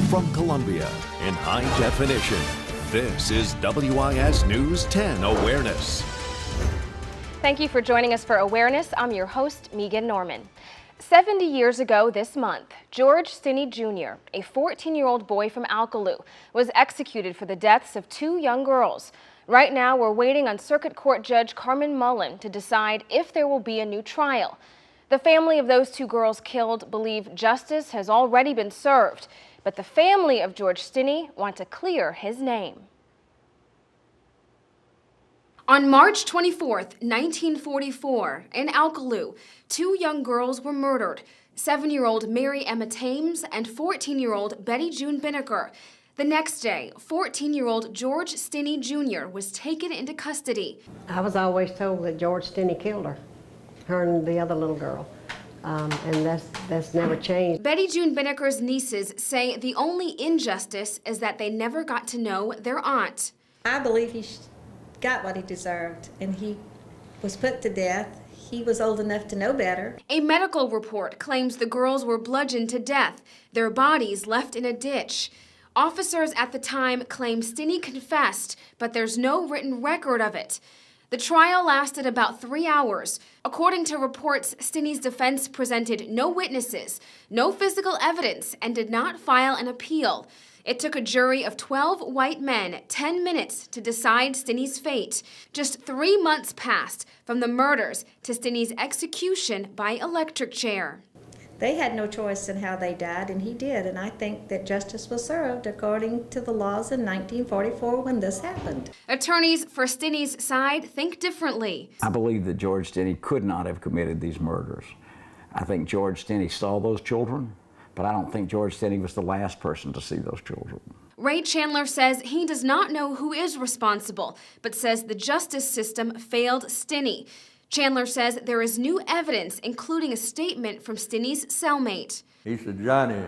From Columbia, in high definition, this is WIS News 10 Awareness. Thank you for joining us for Awareness. I'm your host, Megan Norman. 70 years ago this month, George Stinney Jr., a 14-year-old boy from Alcaloo, was executed for the deaths of two young girls. Right now, we're waiting on Circuit Court Judge Carmen Mullen to decide if there will be a new trial. The family of those two girls killed believe justice has already been served, but the family of George Stinney want to clear his name. On March 24th, 1944, in Alcaloo, two young girls were murdered, 7-year-old Mary Emma Thames and 14-year-old Betty June Binnicker. The next day, 14-year-old George Stinney Jr. was taken into custody. I was always told that George Stinney killed her and the other little girl. And that's never changed. Betty June Binnicker's nieces say the only injustice is that they never got to know their aunt. I believe he got what he deserved, and he was put to death. He was old enough to know better. A medical report claims the girls were bludgeoned to death, their bodies left in a ditch. Officers at the time claim Stinney confessed, but there's no written record of it. The trial lasted about 3 hours. According to reports, Stinney's defense presented no witnesses, no physical evidence, and did not file an appeal. It took a jury of 12 white men 10 minutes to decide Stinney's fate. Just 3 months passed from the murders to Stinney's execution by electric chair. They had no choice in how they died, and he did, and I think that justice was served according to the laws in 1944 when this happened. Attorneys for Stinney's side think differently. I believe that George Stinney could not have committed these murders. I think George Stinney saw those children, but I don't think George Stinney was the last person to see those children. Ray Chandler says he does not know who is responsible, but says the justice system failed Stinney. Chandler says there is new evidence, including a statement from Stinney's cellmate. He said, "Johnny,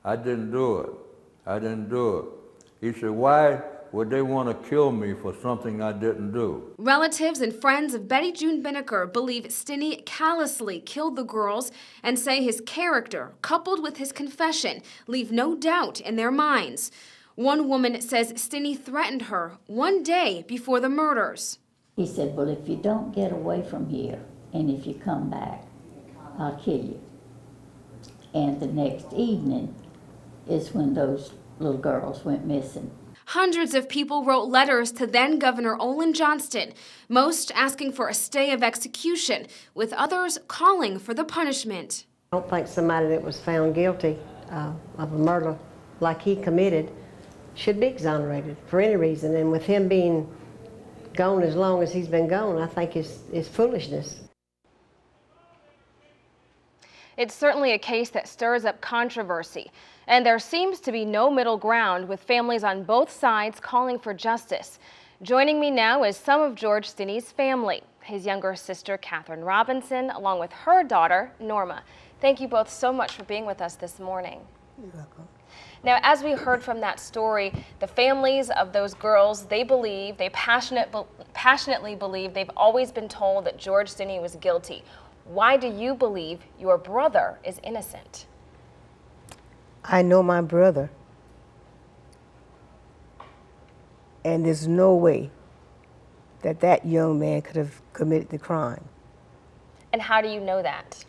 I didn't do it. I didn't do it." He said, "Why would they want to kill me for something I didn't do?" Relatives and friends of Betty June Binnicker believe Stinney callously killed the girls and say his character, coupled with his confession, leave no doubt in their minds. One woman says Stinney threatened her one day before the murders. He said, "Well, if you don't get away from here, and if you come back, I'll kill you." And the next evening is when those little girls went missing. Hundreds of people wrote letters to then-Governor Olin Johnston, most asking for a stay of execution, with others calling for the punishment. I don't think somebody that was found guilty of a murder like he committed should be exonerated for any reason. And with him being gone as long as he's been gone, I think is foolishness. It's certainly a case that stirs up controversy, and there seems to be no middle ground, with families on both sides calling for justice. Joining me now is some of George Stinney's family, his younger sister, Catherine Robinson, along with her daughter, Norma. Thank you both so much for being with us this morning. You're welcome. Now, as we heard from that story, the families of those girls, they passionately believe they've always been told that George Stinney was guilty. Why do you believe your brother is innocent? I know my brother, and there's no way that that young man could have committed the crime. And how do you know that?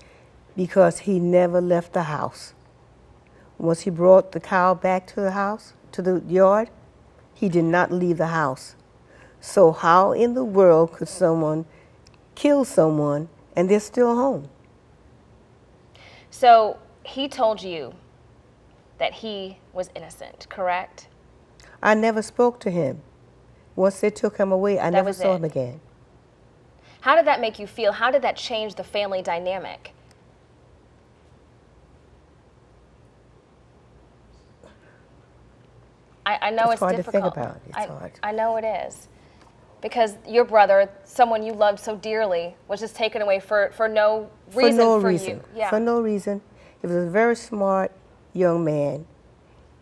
Because he never left the house. Once he brought the cow back to the house, to the yard, he did not leave the house. So how in the world could someone kill someone and they're still home? So he told you that he was innocent, correct? I never spoke to him. Once they took him away, I never saw him again. How did that make you feel? How did that change the family dynamic? I know it's hard difficult. to think about. It's hard. I know it is. Because your brother, someone you loved so dearly, was just taken away for no reason for you. Yeah. For no reason. He was a very smart young man.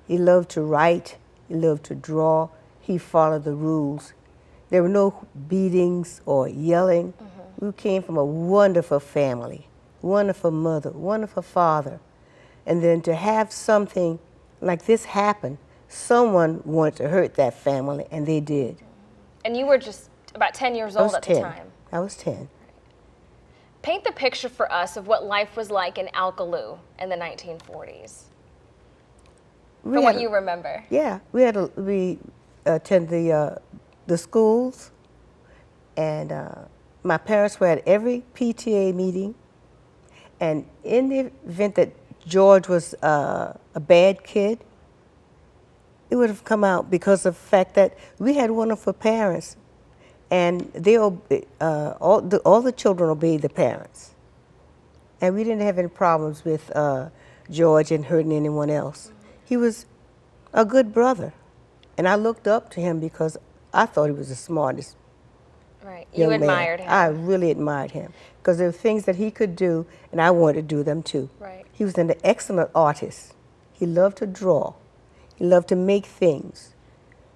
He loved to write. He loved to draw. He followed the rules. There were no beatings or yelling. We came from a wonderful family, wonderful mother, wonderful father. And then to have something like this happened, someone wanted to hurt that family, and they did. And you were just about 10 years old at the time. I was 10. Paint the picture for us of what life was like in Alcaloo in the 1940s. From what you remember. Yeah, we attend the schools, and my parents were at every PTA meeting. And in the event that George was a bad kid, it would have come out because of the fact that we had wonderful parents, and they all the children obeyed the parents, and we didn't have any problems with George and hurting anyone else. He was a good brother, and I looked up to him because I thought he was the smartest. Right, you admired him. I really admired him because there were things that he could do, and I wanted to do them too. Right. He was an excellent artist. He loved to draw. He loved to make things.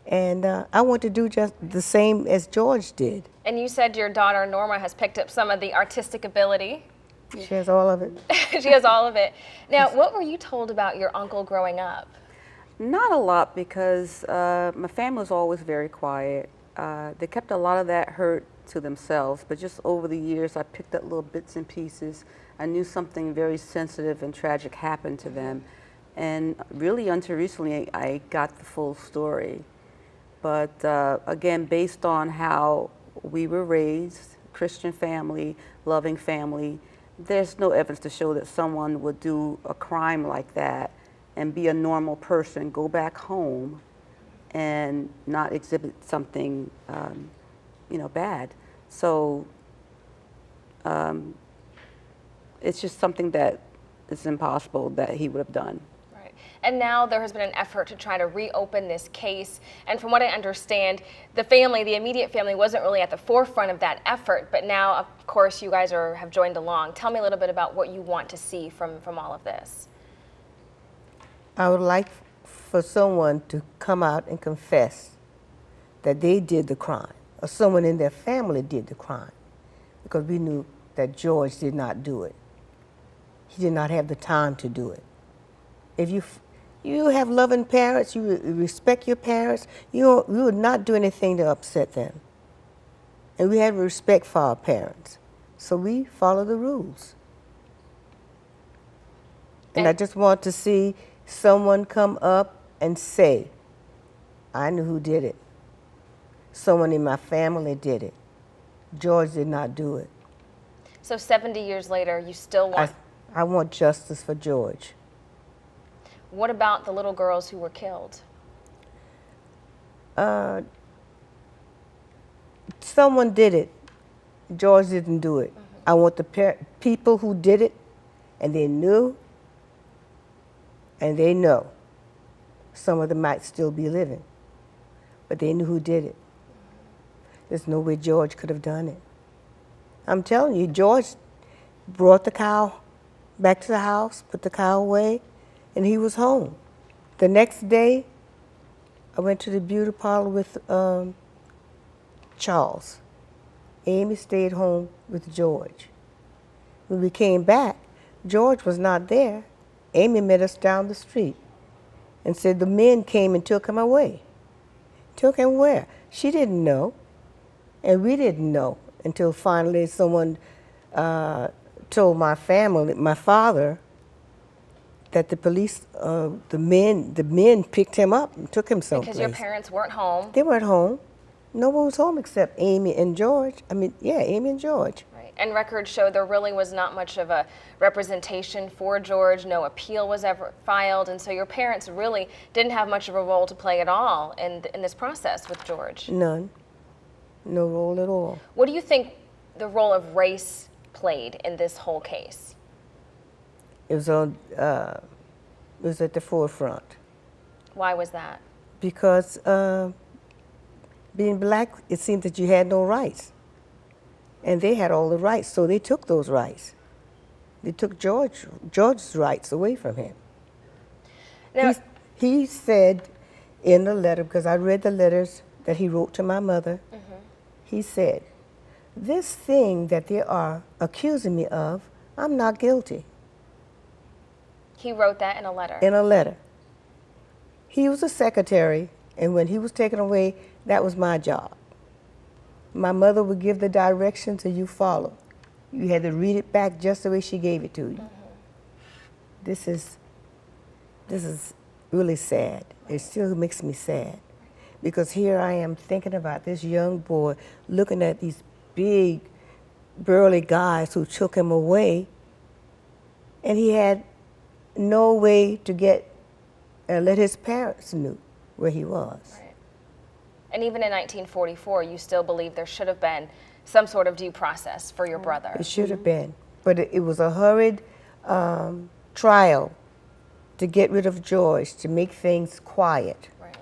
And I want to do just the same as George did. And you said your daughter Norma has picked up some of the artistic ability. She has all of it. She has all of it. Now, what were you told about your uncle growing up? Not a lot, because my family was always very quiet. They kept a lot of that hurt to themselves, but just over the years I picked up little bits and pieces. I knew something very sensitive and tragic happened to them. And really until recently I got the full story. But again, based on how we were raised, Christian family, loving family, there's no evidence to show that someone would do a crime like that and be a normal person, go back home and not exhibit something bad. So it's just something that is impossible that he would have done. Right. And now there has been an effort to try to reopen this case. And from what I understand, the family, the immediate family, wasn't really at the forefront of that effort. But now, of course, you guys have joined along. Tell me a little bit about what you want to see from all of this. I would like for someone to come out and confess that they did the crime, or someone in their family did the crime, because we knew that George did not do it. He did not have the time to do it. If you have loving parents, you respect your parents, you would not do anything to upset them. And we have respect for our parents, so we follow the rules. And I just want to see someone come up and say, I knew who did it. Someone in my family did it. George did not do it. So 70 years later, you still want... I want justice for George. What about the little girls who were killed? Someone did it. George didn't do it. I want the people who did it, and they knew, and they know. Some of them might still be living, but they knew who did it. There's no way George could have done it. I'm telling you, George brought the cow back to the house, put the cow away, and he was home. The next day, I went to the beauty parlor with Charles. Amy stayed home with George. When we came back, George was not there. Amy met us down the street and said the men came and took him away. Took him where? She didn't know, and we didn't know until finally someone told my family, my father, that the police, the men picked him up and took him someplace. Because your parents weren't home. They weren't home. No one was home except Amy and George. Amy and George. Right. And records show there really was not much of a representation for George. No appeal was ever filed, and so your parents really didn't have much of a role to play at all in this process with George. None. No role at all. What do you think the role of race played in this whole case? It was at the forefront. Why was that? Because being black, it seemed that you had no rights. And they had all the rights, so they took those rights. They took George's rights away from him. Now, he said in the letter, because I read the letters that he wrote to my mother, he said, this thing that they are accusing me of, I'm not guilty. He wrote that in a letter? In a letter. He was a secretary, and when he was taken away, that was my job. My mother would give the directions and you follow. You had to read it back just the way she gave it to you. This is really sad. It still makes me sad, because here I am thinking about this young boy looking at these big, burly guys who took him away, and he had no way to let his parents know where he was. Right. And even in 1944, you still believe there should have been some sort of due process for your brother. It should have been, but it was a hurried trial to get rid of George, to make things quiet. Right.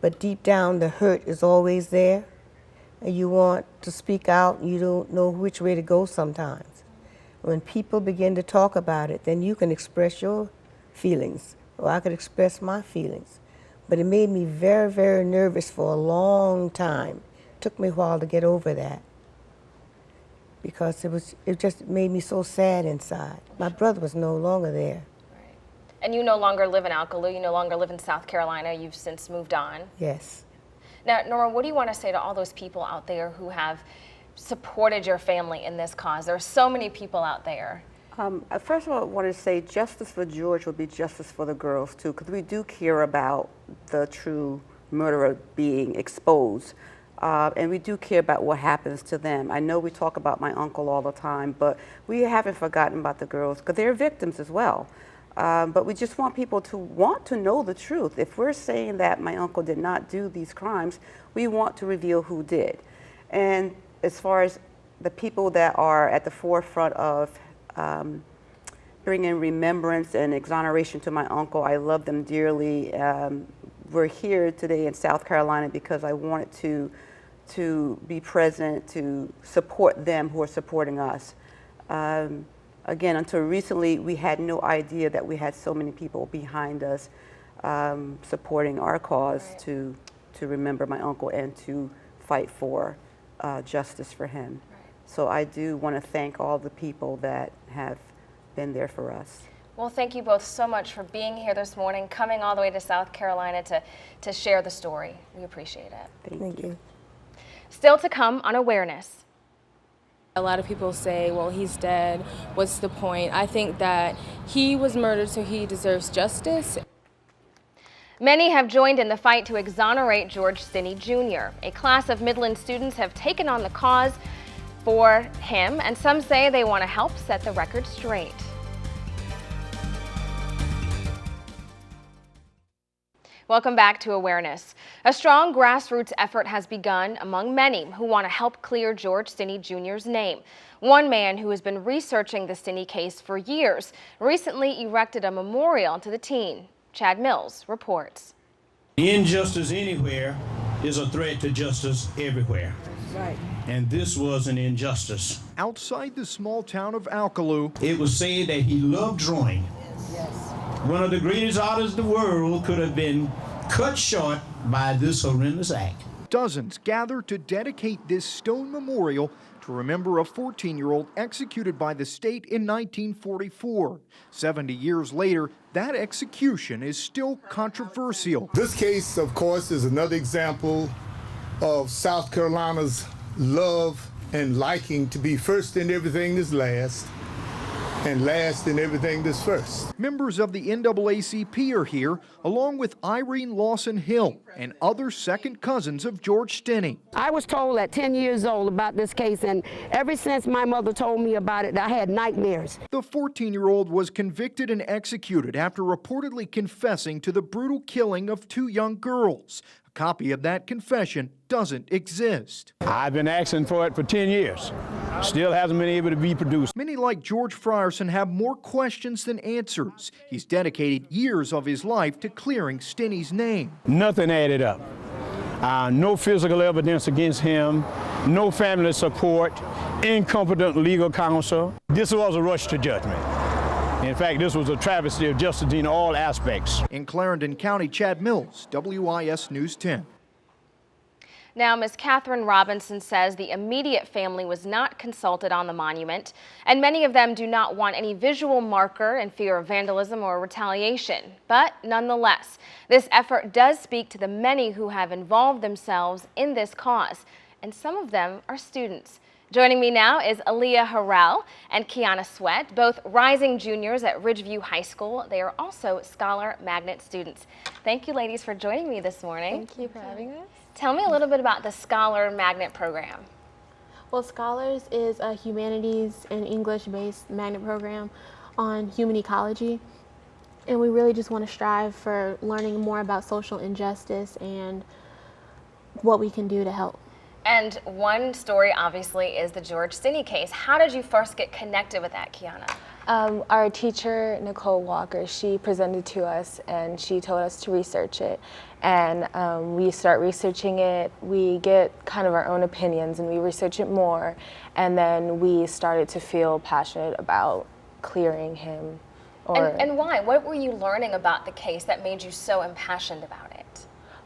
But deep down, the hurt is always there, and you want to speak out, and you don't know which way to go sometimes. When people begin to talk about it, then you can express your feelings, or I could express my feelings. But it made me very, very nervous for a long time. It took me a while to get over that, because it just made me so sad inside. My brother was no longer there. Right. And you no longer live in Alcalá, you no longer live in South Carolina, you've since moved on. Yes. Now, Nora, what do you want to say to all those people out there who have supported your family in this cause? There are so many people out there. First of all, I want to say justice for George will be justice for the girls too, because we do care about the true murderer being exposed. And we do care about what happens to them. I know we talk about my uncle all the time, but we haven't forgotten about the girls, because they're victims as well. But we just want people to want to know the truth. If we're saying that my uncle did not do these crimes, we want to reveal who did. And as far as the people that are at the forefront of bringing remembrance and exoneration to my uncle, I love them dearly. We're here today in South Carolina because I wanted to be present to support them who are supporting us. Again, until recently, we had no idea that we had so many people behind us supporting our cause. Right. to remember my uncle and to fight for justice for him. Right. So I do want to thank all the people that have been there for us. Well, thank you both so much for being here this morning, coming all the way to South Carolina to share the story. We appreciate it. Thank you. Still to come on Awareness. A lot of people say, well, he's dead. What's the point? I think that he was murdered, so he deserves justice. Many have joined in the fight to exonerate George Stinney Jr. A class of Midland students have taken on the cause for him, and some say they want to help set the record straight. Welcome back to Awareness. A strong grassroots effort has begun among many who want to help clear George Stinney Jr.'s name. One man who has been researching the Stinney case for years recently erected a memorial to the teen. Chad Mills reports. Injustice anywhere is a threat to justice everywhere. Right. And this was an injustice. Outside the small town of Alcalá, it was said that he loved drawing. yes. One of the greatest artists in the world could have been cut short by this horrendous act. Dozens gather to dedicate this stone memorial to remember a 14-year-old executed by the state in 1944. 70 years later, that execution is still controversial. This case, of course, is another example of South Carolina's love and liking to be first in everything that's last, and last in everything that's first. Members of the NAACP are here, along with Irene Lawson Hill and other second cousins of George Stinney. I was told at 10 years old about this case, and ever since my mother told me about it, I had nightmares. The 14-year-old was convicted and executed after reportedly confessing to the brutal killing of 2 young girls. A copy of that confession doesn't exist. I've been asking for it for 10 years. Still hasn't been able to be produced. Many like George Frierson have more questions than answers. He's dedicated years of his life to clearing Stinney's name. Nothing added up. No physical evidence against him, no family support, incompetent legal counsel. This was a rush to judgment. In fact, this was a travesty of justice in all aspects. In Clarendon County, Chad Mills, WIS News 10. Now, Ms. Catherine Robinson says the immediate family was not consulted on the monument, and many of them do not want any visual marker in fear of vandalism or retaliation. But nonetheless, this effort does speak to the many who have involved themselves in this cause, and some of them are students. Joining me now is Aaliyah Harrell and Kiana Sweat, both rising juniors at Ridgeview High School. They are also Scholar Magnet students. Thank you, ladies, for joining me this morning. Thank you for having us. Tell me a little bit about the Scholar Magnet program. Well, Scholars is a humanities and English-based magnet program on human ecology, and we really just want to strive for learning more about social injustice and what we can do to help. And one story, obviously, is the George Stinney case. How did you first get connected with that, Kiana? Our teacher, Nicole Walker, she presented to us and she told us to research it. And we start researching it, we get kind of our own opinions and we research it more. And then we started to feel passionate about clearing him. And why? What were you learning about the case that made you so impassioned about it?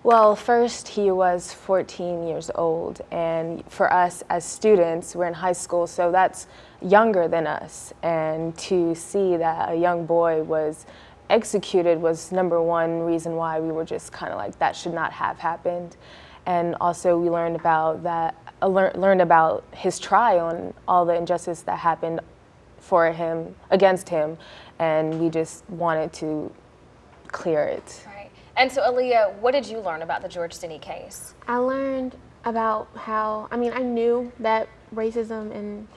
Well, first, he was 14 years old, and for us as students, we're in high school, so that's younger than us. And to see that a young boy was executed was number one reason why we were just kind of like, that should not have happened. And also, we learned about learned about his trial and all the injustice that happened for him, against him, and we just wanted to clear it. Right. And so, Aaliyah, what did you learn about the George Stinney case? I learned about how, I knew that racism and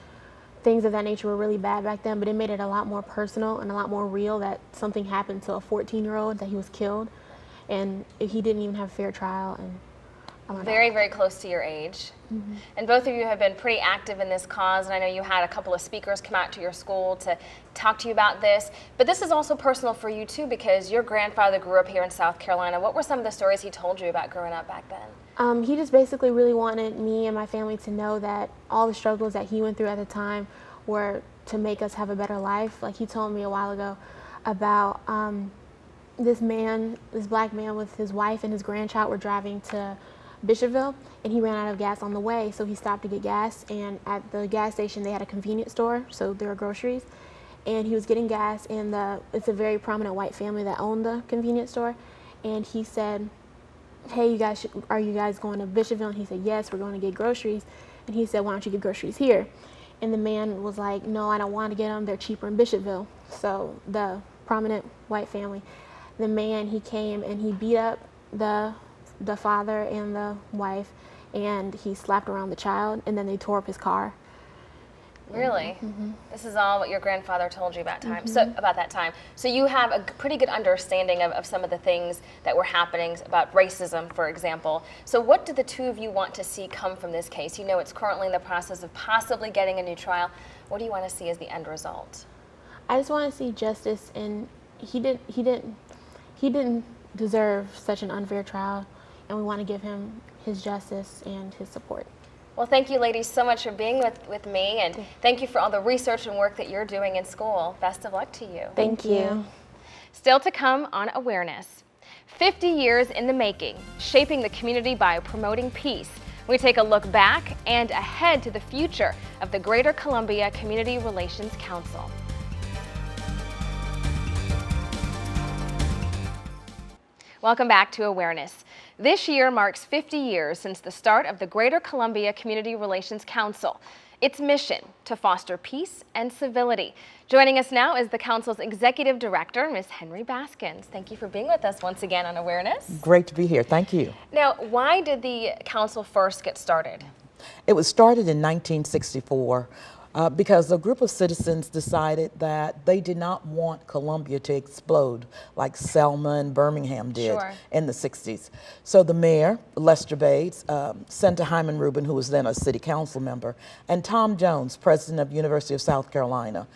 things of that nature were really bad back then, but it made it a lot more personal and a lot more real that something happened to a 14-year-old, that he was killed, and he didn't even have a fair trial. And very, very close to your age. Mm-hmm. And both of you have been pretty active in this cause, and I know you had a couple of speakers come out to your school to talk to you about this. But this is also personal for you too, because your grandfather grew up here in South Carolina. What were some of the stories he told you about growing up back then? He just basically really wanted me and my family to know that all the struggles that he went through at the time were to make us have a better life. Like he told me a while ago about this black man with his wife and his grandchild were driving to Bishopville, and he ran out of gas on the way, so he stopped to get gas, and at the gas station they had a convenience store, so there were groceries, and he was getting gas, and it's a very prominent white family that owned the convenience store, and he said, hey, are you guys going to Bishopville? And he said, yes, we're going to get groceries. And he said, why don't you get groceries here? And the man was like, no, I don't want to get them, they're cheaper in Bishopville. So the prominent white family, the man, he came and he beat up the father and the wife, and he slapped around the child, and then they tore up his car. Really? Mm-hmm. This is all what your grandfather told you about Mm-hmm. about that time. So you have a pretty good understanding of some of the things that were happening about racism, for example. So what do the two of you want to see come from this case? You know it's currently in the process of possibly getting a new trial. What do you want to see as the end result? I just want to see justice, and he didn't deserve such an unfair trial, and we want to give him his justice and his support. Well, thank you ladies so much for being with me, and thank you for all the research and work that you're doing in school. Best of luck to you. Thank you. Still to come on Awareness. 50 years in the making, shaping the community by promoting peace. We take a look back and ahead to the future of the Greater Columbia Community Relations Council. Welcome back to Awareness. This year marks 50 years since the start of the Greater Columbia Community Relations Council. Its mission to foster peace and civility. Joining us now is the Council's Executive Director, Ms. Henry Baskins. Thank you for being with us once again on Awareness. Great to be here. Thank you. Now, why did the Council first get started? It was started in 1964 because a group of citizens decided that they did not want Columbia to explode like Selma and Birmingham did in the 60s. So the mayor, Lester Bates, Senator Hyman Rubin, who was then a city council member, and Tom Jones, president of University of South Carolina,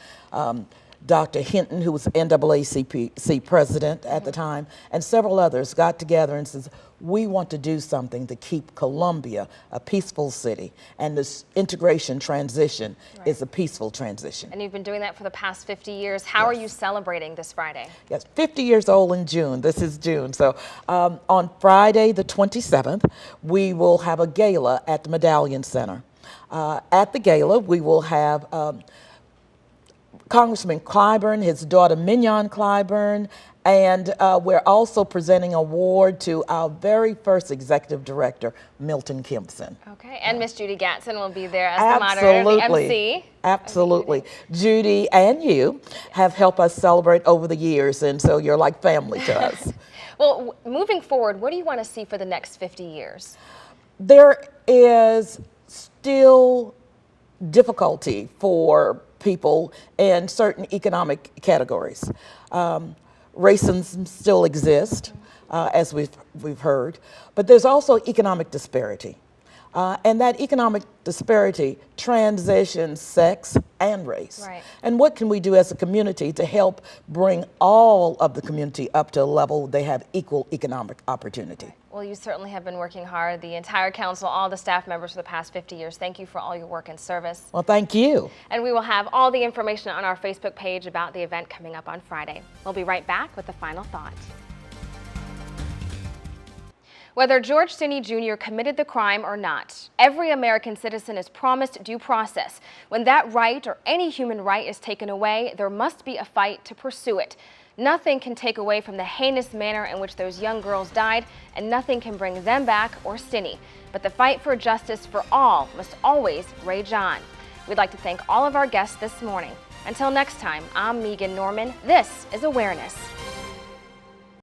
Dr. Hinton, who was NAACP president at the time, and several others got together and says, we want to do something to keep Columbia a peaceful city, and this integration transition is a peaceful transition. And you've been doing that for the past 50 years. How are you celebrating this Friday? Yes, 50 years old in June. This is June. So on Friday the 27th, we will have a gala at the Medallion Center. At the gala, we will have Congressman Clyburn, his daughter Mignon Clyburn, and we're also presenting an award to our very first executive director, Milton Kempson. Okay, and Miss Judy Gatson will be there as the moderator, the MC. Absolutely. Judy and you have helped us celebrate over the years, and so you're like family to us. Well, moving forward, what do you want to see for the next 50 years? There is still difficulty for people in certain economic categories. Racism still exists, as we've heard, but there's also economic disparity. And that economic disparity transitions sex and race. Right. And what can we do as a community to help bring all of the community up to a level they have equal economic opportunity? Well, you certainly have been working hard, the entire council, all the staff members for the past 50 years. Thank you for all your work and service. Well, thank you. And we will have all the information on our Facebook page about the event coming up on Friday. We'll be right back with the final thought. Whether George Stinney Jr. committed the crime or not, every American citizen is promised due process. When that right or any human right is taken away, there must be a fight to pursue it. Nothing can take away from the heinous manner in which those young girls died, and nothing can bring them back or Stinney. But the fight for justice for all must always rage on. We'd like to thank all of our guests this morning. Until next time, I'm Megan Norman. This is Awareness.